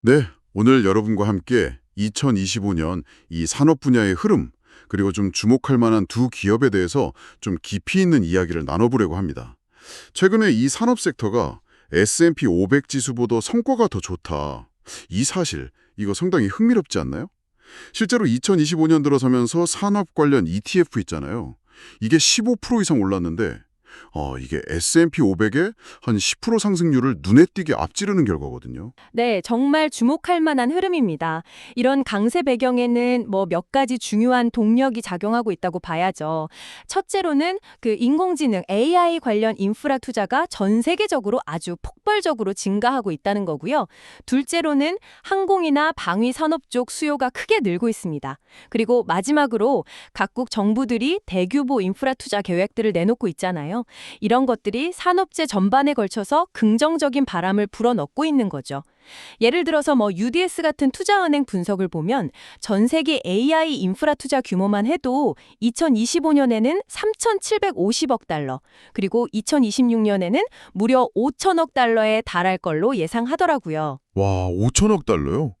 네, 오늘 여러분과 함께 2025년 이 산업 분야의 흐름, 그리고 좀 주목할 만한 두 기업에 대해서 좀 깊이 있는 이야기를 나눠보려고 합니다. 최근에 이 산업 섹터가 S&P 500 지수보다 성과가 더 좋다. 이 사실, 이거 상당히 흥미롭지 않나요? 실제로 2025년 들어서면서 산업 관련 ETF 있잖아요. 이게 15% 이상 올랐는데, 이게 S&P 500의 한 10% 상승률을 눈에 띄게 앞지르는 결과거든요. 네, 정말 주목할 만한 흐름입니다. 이런 강세 배경에는 몇 가지 중요한 동력이 작용하고 있다고 봐야죠. 첫째로는 그 인공지능 AI 관련 인프라 투자가 전 세계적으로 아주 폭발적으로 증가하고 있다는 거고요. 둘째로는 항공이나 방위 산업 쪽 수요가 크게 늘고 있습니다. 그리고 마지막으로 각국 정부들이 대규모 인프라 투자 계획들을 내놓고 있잖아요. 이런 것들이 산업재 전반에 걸쳐서 긍정적인 바람을 불어넣고 있는 거죠. 예를 들어서 UDS 같은 투자은행 분석을 보면 전 세계 AI 인프라 투자 규모만 해도 2025년에는 3,750억 달러, 그리고 2026년에는 무려 5천억 달러에 달할 걸로 예상하더라고요. 와, 5천억 달러요?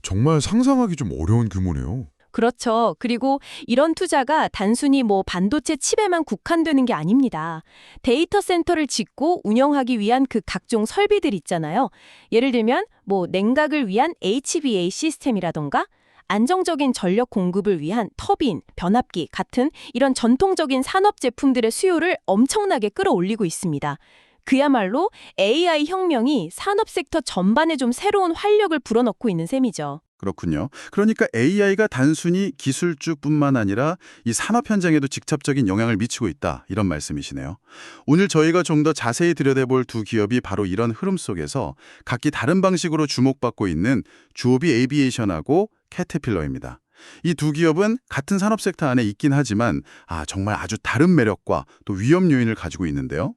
정말 상상하기 좀 어려운 규모네요. 그렇죠. 그리고 이런 투자가 단순히 반도체 칩에만 국한되는 게 아닙니다. 데이터 센터를 짓고 운영하기 위한 그 각종 설비들 있잖아요. 예를 들면 냉각을 위한 HVAC 시스템이라던가 안정적인 전력 공급을 위한 터빈, 변압기 같은 이런 전통적인 산업 제품들의 수요를 엄청나게 끌어올리고 있습니다. 그야말로 AI 혁명이 산업 섹터 전반에 좀 새로운 활력을 불어넣고 있는 셈이죠. 그렇군요. 그러니까 AI가 단순히 기술주뿐만 아니라 이 산업 현장에도 직접적인 영향을 미치고 있다. 이런 말씀이시네요. 오늘 저희가 좀 더 자세히 들여다볼 두 기업이 바로 이런 흐름 속에서 각기 다른 방식으로 주목받고 있는 주오비 에이비에이션하고 캐터필러입니다. 이 두 기업은 같은 산업 섹터 안에 있긴 하지만 정말 아주 다른 매력과 또 위험 요인을 가지고 있는데요.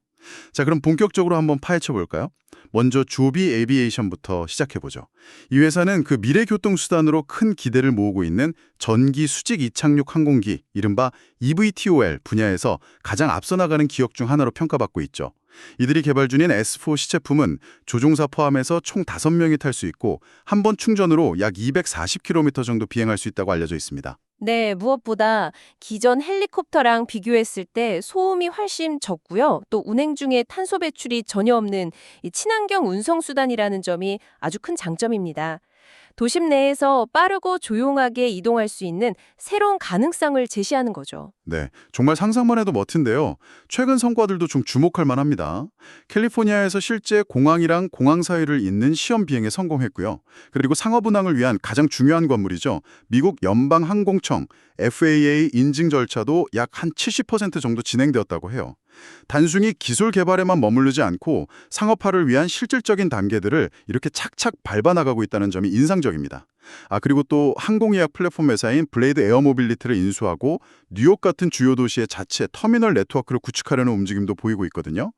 자, 그럼 본격적으로 한번 파헤쳐 볼까요? 먼저 조비 에비에이션부터 시작해보죠. 이 회사는 그 미래 교통수단으로 큰 기대를 모으고 있는 전기 수직 이착륙 항공기, 이른바 EVTOL 분야에서 가장 앞서 나가는 기업 중 하나로 평가받고 있죠. 이들이 개발 중인 S4 시제품은 조종사 포함해서 총 5명이 탈 수 있고 한 번 충전으로 약 240km 정도 비행할 수 있다고 알려져 있습니다. 네, 무엇보다 기존 헬리콥터랑 비교했을 때 소음이 훨씬 적고요. 또 운행 중에 탄소 배출이 전혀 없는 이 친환경 운송 수단이라는 점이 아주 큰 장점입니다. 도심 내에서 빠르고 조용하게 이동할 수 있는 새로운 가능성을 제시하는 거죠. 네, 정말 상상만 해도 멋진데요. 최근 성과들도 좀 주목할 만합니다. 캘리포니아에서 실제 공항이랑 공항 사이를 잇는 시험 비행에 성공했고요. 그리고 상업 운항을 위한 가장 중요한 관물이죠. 미국 연방항공청 FAA 인증 절차도 약 한 70% 정도 진행되었다고 해요. 단순히 기술 개발에만 머무르지 않고 상업화를 위한 실질적인 단계들을 이렇게 착착 밟아나가고 있다는 점이 인상적입니다. 그리고 또 항공예약 플랫폼 회사인 블레이드 에어모빌리티를 인수하고 뉴욕 같은 주요 도시의 자체 터미널 네트워크를 구축하려는 움직임도 보이고 있거든요.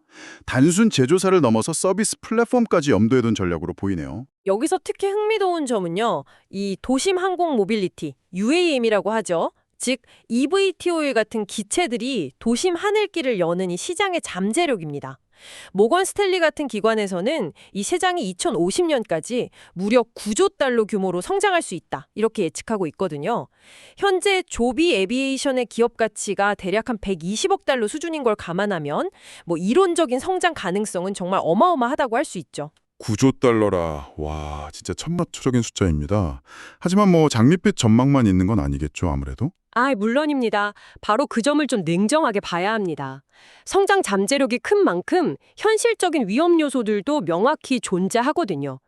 단순 제조사를 넘어서 서비스 플랫폼까지 염두에 둔 전략으로 보이네요. 여기서 특히 흥미로운 점은요. 이 도심 항공 모빌리티, UAM이라고 하죠. 즉 EVTOL 같은 기체들이 도심 하늘길을 여는 이 시장의 잠재력입니다. 모건 스탠리 같은 기관에서는 이 시장이 2050년까지 무려 9조 달러 규모로 성장할 수 있다. 이렇게 예측하고 있거든요. 현재 조비 에비에이션의 기업 가치가 대략 한 120억 달러 수준인 걸 감안하면 이론적인 성장 가능성은 정말 어마어마하다고 할 수 있죠. 9조 달러라. 와, 진짜 천문학적인 숫자입니다. 하지만 장밋빛 전망만 있는 건 아니겠죠, 아무래도? 물론입니다. 바로 그 점을 좀 냉정하게 봐야 합니다. 성장 잠재력이 큰 만큼 현실적인 위험 요소들도 명확히 존재하거든요.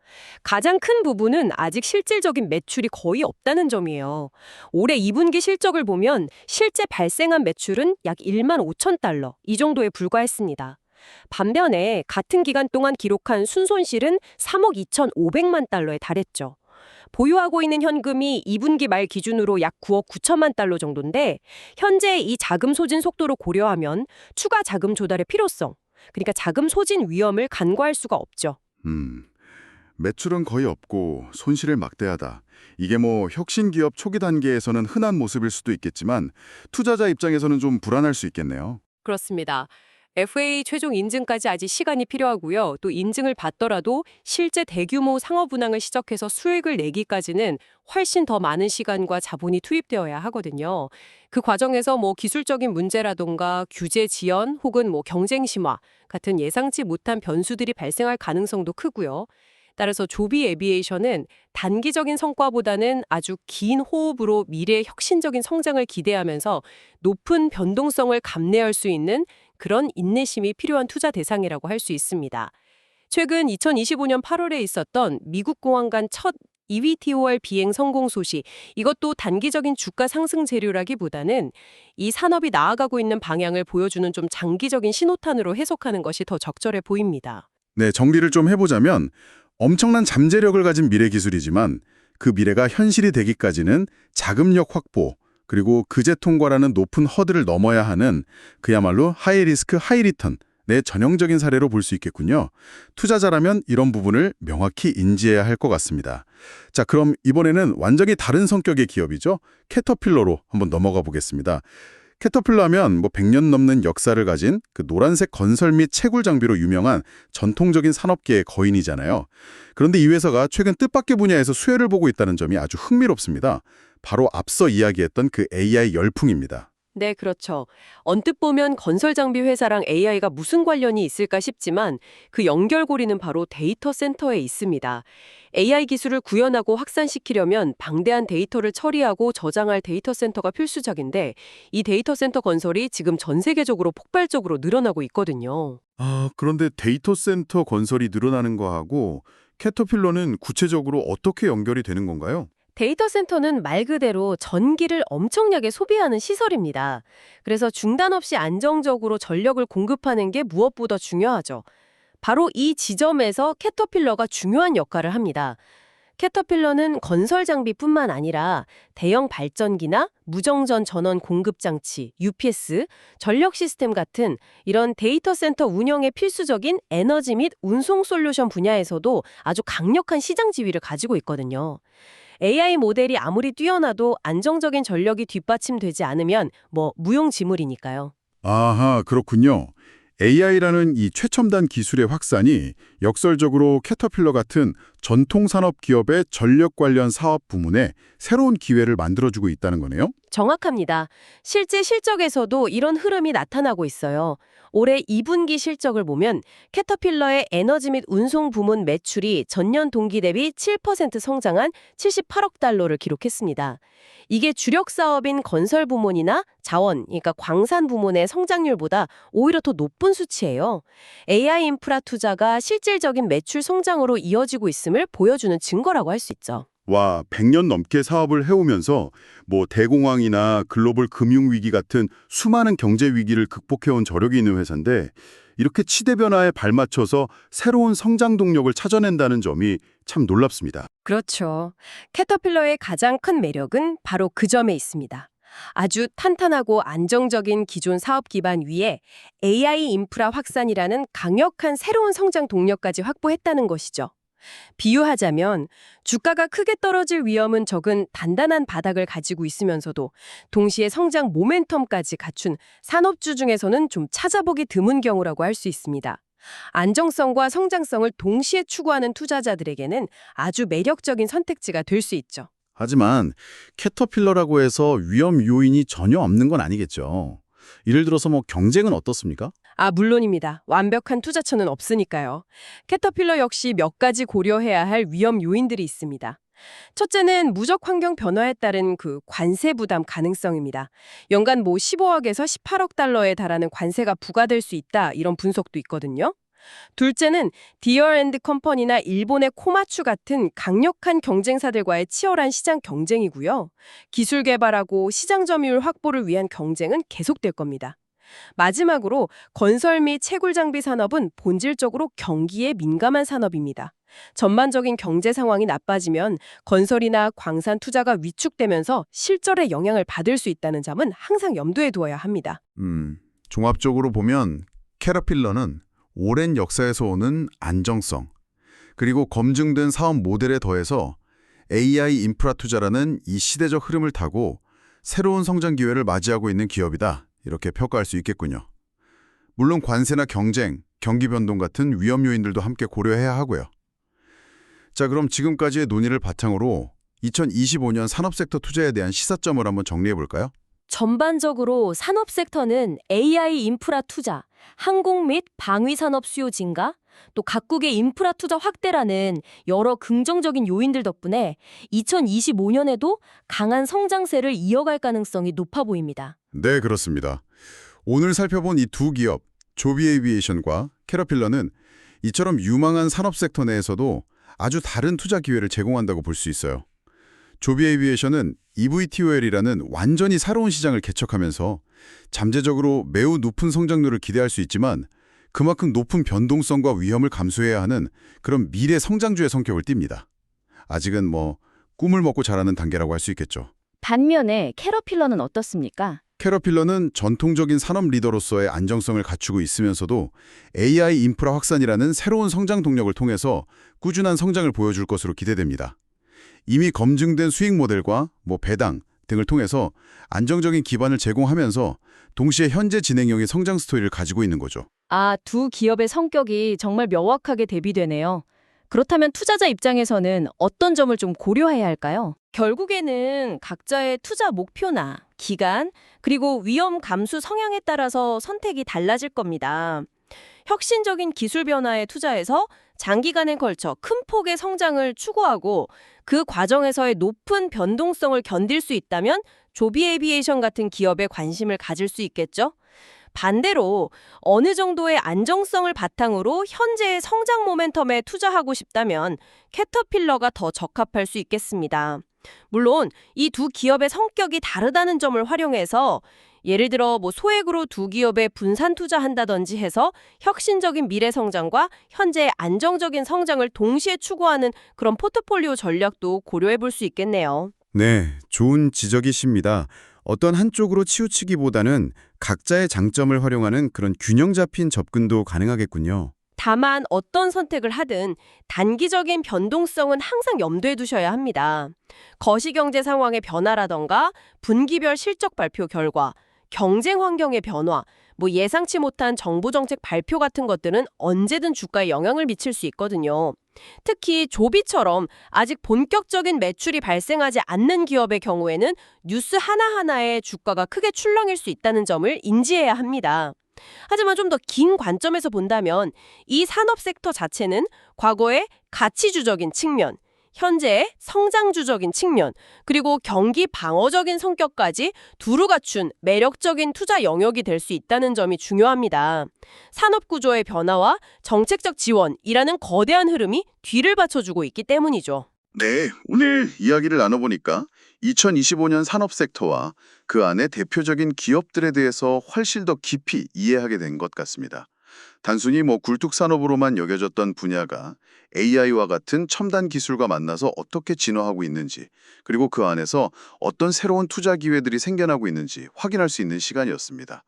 가장 큰 부분은 아직 실질적인 매출이 거의 없다는 점이에요. 올해 2분기 실적을 보면 실제 발생한 매출은 약 1만 5천 달러, 이 정도에 불과했습니다. 반면에 같은 기간 동안 기록한 순손실은 3억 2,500만 달러에 달했죠. 보유하고 있는 현금이 2분기 말 기준으로 약 9억 9천만 달러 정도인데 현재 이 자금 소진 속도로 고려하면 추가 자금 조달의 필요성, 그러니까 자금 소진 위험을 간과할 수가 없죠. 매출은 거의 없고 손실을 막대하다. 이게 혁신 기업 초기 단계에서는 흔한 모습일 수도 있겠지만 투자자 입장에서는 좀 불안할 수 있겠네요. 그렇습니다. FAA 최종 인증까지 아직 시간이 필요하고요. 또 인증을 받더라도 실제 대규모 상업 운항을 시작해서 수익을 내기까지는 훨씬 더 많은 시간과 자본이 투입되어야 하거든요. 그 과정에서 기술적인 문제라던가 규제 지연 혹은 경쟁 심화 같은 예상치 못한 변수들이 발생할 가능성도 크고요. 따라서 조비 에비에이션은 단기적인 성과보다는 아주 긴 호흡으로 미래의 혁신적인 성장을 기대하면서 높은 변동성을 감내할 수 있는 그런 인내심이 필요한 투자 대상이라고 할 수 있습니다. 최근 2025년 8월에 있었던 미국 공항 간 첫 eVTOL 비행 성공 소식, 이것도 단기적인 주가 상승 재료라기보다는 이 산업이 나아가고 있는 방향을 보여주는 좀 장기적인 신호탄으로 해석하는 것이 더 적절해 보입니다. 네, 정리를 좀 해보자면 엄청난 잠재력을 가진 미래 기술이지만 그 미래가 현실이 되기까지는 자금력 확보, 그리고 규제 통과라는 높은 허들을 넘어야 하는 그야말로 하이 리스크 하이 리턴, 내 전형적인 사례로 볼 수 있겠군요. 투자자라면 이런 부분을 명확히 인지해야 할 것 같습니다. 자, 그럼 이번에는 완전히 다른 성격의 기업이죠. 캐터필러로 한번 넘어가 보겠습니다. 캐터필러 하면 100년 넘는 역사를 가진 그 노란색 건설 및 채굴 장비로 유명한 전통적인 산업계의 거인이잖아요. 그런데 이 회사가 최근 뜻밖의 분야에서 수혜를 보고 있다는 점이 아주 흥미롭습니다. 바로 앞서 이야기했던 그 AI 열풍입니다. 네, 그렇죠. 언뜻 보면 건설 장비 회사랑 AI가 무슨 관련이 있을까 싶지만 그 연결고리는 바로 데이터 센터에 있습니다. AI 기술을 구현하고 확산시키려면 방대한 데이터를 처리하고 저장할 데이터 센터가 필수적인데 이 데이터 센터 건설이 지금 전 세계적으로 폭발적으로 늘어나고 있거든요. 그런데 데이터 센터 건설이 늘어나는 거하고 캐터필러는 구체적으로 어떻게 연결이 되는 건가요? 데이터 센터는 말 그대로 전기를 엄청나게 소비하는 시설입니다. 그래서 중단 없이 안정적으로 전력을 공급하는 게 무엇보다 중요하죠. 바로 이 지점에서 캐터필러가 중요한 역할을 합니다. 캐터필러는 건설 장비뿐만 아니라 대형 발전기나 무정전 전원 공급 장치, UPS, 전력 시스템 같은 이런 데이터 센터 운영에 필수적인 에너지 및 운송 솔루션 분야에서도 아주 강력한 시장 지위를 가지고 있거든요. AI 모델이 아무리 뛰어나도 안정적인 전력이 뒷받침되지 않으면 무용지물이니까요. 아하, 그렇군요. AI라는 이 최첨단 기술의 확산이 역설적으로 캐터필러 같은 전통 산업 기업의 전력 관련 사업 부문에 새로운 기회를 만들어주고 있다는 거네요. 정확합니다. 실제 실적에서도 이런 흐름이 나타나고 있어요. 올해 2분기 실적을 보면 캐터필러의 에너지 및 운송 부문 매출이 전년 동기 대비 7% 성장한 78억 달러를 기록했습니다. 이게 주력 사업인 건설 부문이나 자원, 그러니까 광산 부문의 성장률보다 오히려 더 높은 수치예요. AI 인프라 투자가 실질적인 매출 성장으로 이어지고 있음을 보여주는 증거라고 할 수 있죠. 와, 100년 넘게 사업을 해오면서 대공황이나 글로벌 금융위기 같은 수많은 경제 위기를 극복해온 저력이 있는 회사인데 이렇게 치대 변화에 발맞춰서 새로운 성장 동력을 찾아낸다는 점이 참 놀랍습니다. 그렇죠. 캐터필러의 가장 큰 매력은 바로 그 점에 있습니다. 아주 탄탄하고 안정적인 기존 사업 기반 위에 AI 인프라 확산이라는 강력한 새로운 성장 동력까지 확보했다는 것이죠. 비유하자면 주가가 크게 떨어질 위험은 적은 단단한 바닥을 가지고 있으면서도 동시에 성장 모멘텀까지 갖춘 산업주 중에서는 좀 찾아보기 드문 경우라고 할 수 있습니다. 안정성과 성장성을 동시에 추구하는 투자자들에게는 아주 매력적인 선택지가 될 수 있죠. 하지만 캐터필러라고 해서 위험 요인이 전혀 없는 건 아니겠죠. 예를 들어서 경쟁은 어떻습니까? 물론입니다. 완벽한 투자처는 없으니까요. 캐터필러 역시 몇 가지 고려해야 할 위험 요인들이 있습니다. 첫째는 무적 환경 변화에 따른 그 관세 부담 가능성입니다. 연간 15억에서 18억 달러에 달하는 관세가 부과될 수 있다, 이런 분석도 있거든요. 둘째는 디얼앤드컴퍼니나 일본의 코마추 같은 강력한 경쟁사들과의 치열한 시장 경쟁이고요. 기술 개발하고 시장 점유율 확보를 위한 경쟁은 계속될 겁니다. 마지막으로 건설 및 채굴 장비 산업은 본질적으로 경기에 민감한 산업입니다. 전반적인 경제 상황이 나빠지면 건설이나 광산 투자가 위축되면서 실적에 영향을 받을 수 있다는 점은 항상 염두에 두어야 합니다. 종합적으로 보면 캐터필러는 오랜 역사에서 오는 안정성, 그리고 검증된 사업 모델에 더해서 AI 인프라 투자라는 이 시대적 흐름을 타고 새로운 성장 기회를 맞이하고 있는 기업이다, 이렇게 평가할 수 있겠군요. 물론 관세나 경쟁, 경기 변동 같은 위험 요인들도 함께 고려해야 하고요. 자, 그럼 지금까지의 논의를 바탕으로 2025년 산업 섹터 투자에 대한 시사점을 한번 정리해 볼까요? 전반적으로 산업 섹터는 AI 인프라 투자, 항공 및 방위 산업 수요 증가, 또 각국의 인프라 투자 확대라는 여러 긍정적인 요인들 덕분에 2025년에도 강한 성장세를 이어갈 가능성이 높아 보입니다. 네, 그렇습니다. 오늘 살펴본 이 두 기업, 조비 에이비에이션과 캐터필러는 이처럼 유망한 산업 섹터 내에서도 아주 다른 투자 기회를 제공한다고 볼 수 있어요. 조비 에이비에이션은 eVTOL이라는 완전히 새로운 시장을 개척하면서 잠재적으로 매우 높은 성장률을 기대할 수 있지만 그만큼 높은 변동성과 위험을 감수해야 하는 그런 미래 성장주의 성격을 띱니다. 아직은 꿈을 먹고 자라는 단계라고 할 수 있겠죠. 반면에 캐터필러는 어떻습니까? 캐터필러는 전통적인 산업 리더로서의 안정성을 갖추고 있으면서도 AI 인프라 확산이라는 새로운 성장 동력을 통해서 꾸준한 성장을 보여줄 것으로 기대됩니다. 이미 검증된 수익 모델과 배당 등을 통해서 안정적인 기반을 제공하면서 동시에 현재 진행형의 성장 스토리를 가지고 있는 거죠. 두 기업의 성격이 정말 명확하게 대비되네요. 그렇다면 투자자 입장에서는 어떤 점을 좀 고려해야 할까요? 결국에는 각자의 투자 목표나 기간, 그리고 위험 감수 성향에 따라서 선택이 달라질 겁니다. 혁신적인 기술 변화에 투자해서 장기간에 걸쳐 큰 폭의 성장을 추구하고 그 과정에서의 높은 변동성을 견딜 수 있다면 조비 에비에이션 같은 기업에 관심을 가질 수 있겠죠? 반대로 어느 정도의 안정성을 바탕으로 현재의 성장 모멘텀에 투자하고 싶다면 캐터필러가 더 적합할 수 있겠습니다. 물론 이 두 기업의 성격이 다르다는 점을 활용해서 예를 들어 소액으로 두 기업에 분산 투자한다든지 해서 혁신적인 미래 성장과 현재의 안정적인 성장을 동시에 추구하는 그런 포트폴리오 전략도 고려해 볼 수 있겠네요. 네, 좋은 지적이십니다. 어떤 한쪽으로 치우치기보다는 각자의 장점을 활용하는 그런 균형 잡힌 접근도 가능하겠군요. 다만 어떤 선택을 하든 단기적인 변동성은 항상 염두에 두셔야 합니다. 거시경제 상황의 변화라던가 분기별 실적 발표 결과, 경쟁 환경의 변화, 예상치 못한 정부 정책 발표 같은 것들은 언제든 주가에 영향을 미칠 수 있거든요. 특히 조비처럼 아직 본격적인 매출이 발생하지 않는 기업의 경우에는 뉴스 하나하나에 주가가 크게 출렁일 수 있다는 점을 인지해야 합니다. 하지만 좀 더 긴 관점에서 본다면 이 산업 섹터 자체는 과거의 가치주적인 측면, 현재의 성장주적인 측면, 그리고 경기 방어적인 성격까지 두루 갖춘 매력적인 투자 영역이 될 수 있다는 점이 중요합니다. 산업 구조의 변화와 정책적 지원이라는 거대한 흐름이 뒤를 받쳐주고 있기 때문이죠. 네, 오늘 이야기를 나눠보니까 2025년 산업 섹터와 그 안에 대표적인 기업들에 대해서 훨씬 더 깊이 이해하게 된 것 같습니다. 단순히 굴뚝산업으로만 여겨졌던 분야가 AI와 같은 첨단 기술과 만나서 어떻게 진화하고 있는지, 그리고 그 안에서 어떤 새로운 투자 기회들이 생겨나고 있는지 확인할 수 있는 시간이었습니다.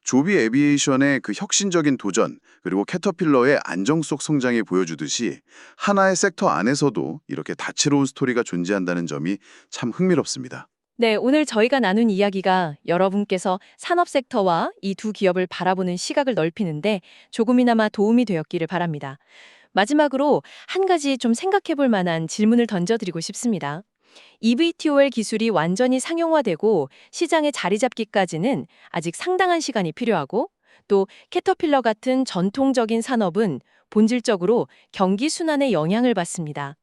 조비 에비에이션의 그 혁신적인 도전, 그리고 캐터필러의 안정 속 성장이 보여주듯이 하나의 섹터 안에서도 이렇게 다채로운 스토리가 존재한다는 점이 참 흥미롭습니다. 네, 오늘 저희가 나눈 이야기가 여러분께서 산업 섹터와 이 두 기업을 바라보는 시각을 넓히는데 조금이나마 도움이 되었기를 바랍니다. 마지막으로 한 가지 좀 생각해 볼 만한 질문을 던져드리고 싶습니다. eVTOL 기술이 완전히 상용화되고 시장에 자리 잡기까지는 아직 상당한 시간이 필요하고 또 캐터필러 같은 전통적인 산업은 본질적으로 경기 순환에 영향을 받습니다.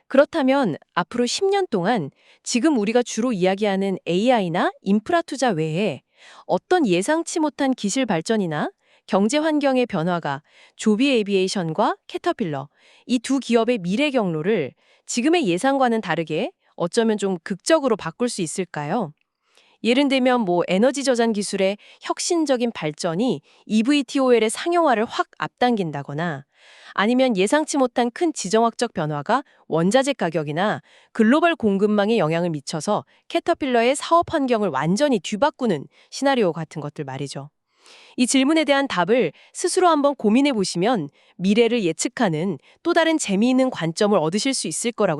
그렇다면 앞으로 10년 동안 지금 우리가 주로 이야기하는 AI나 인프라 투자 외에 어떤 예상치 못한 기술 발전이나 경제 환경의 변화가 조비 에비에이션과 캐터필러, 이 두 기업의 미래 경로를 지금의 예상과는 다르게 어쩌면 좀 극적으로 바꿀 수 있을까요? 예를 들면 에너지 저장 기술의 혁신적인 발전이 eVTOL의 상용화를 확 앞당긴다거나 아니면 예상치 못한 큰 지정학적 변화가 원자재 가격이나 글로벌 공급망에 영향을 미쳐서 캐터필러의 사업 환경을 완전히 뒤바꾸는 시나리오 같은 것들 말이죠. 이 질문에 대한 답을 스스로 한번 고민해 보시면 미래를 예측하는 또 다른 재미있는 관점을 얻으실 수 있을 거라고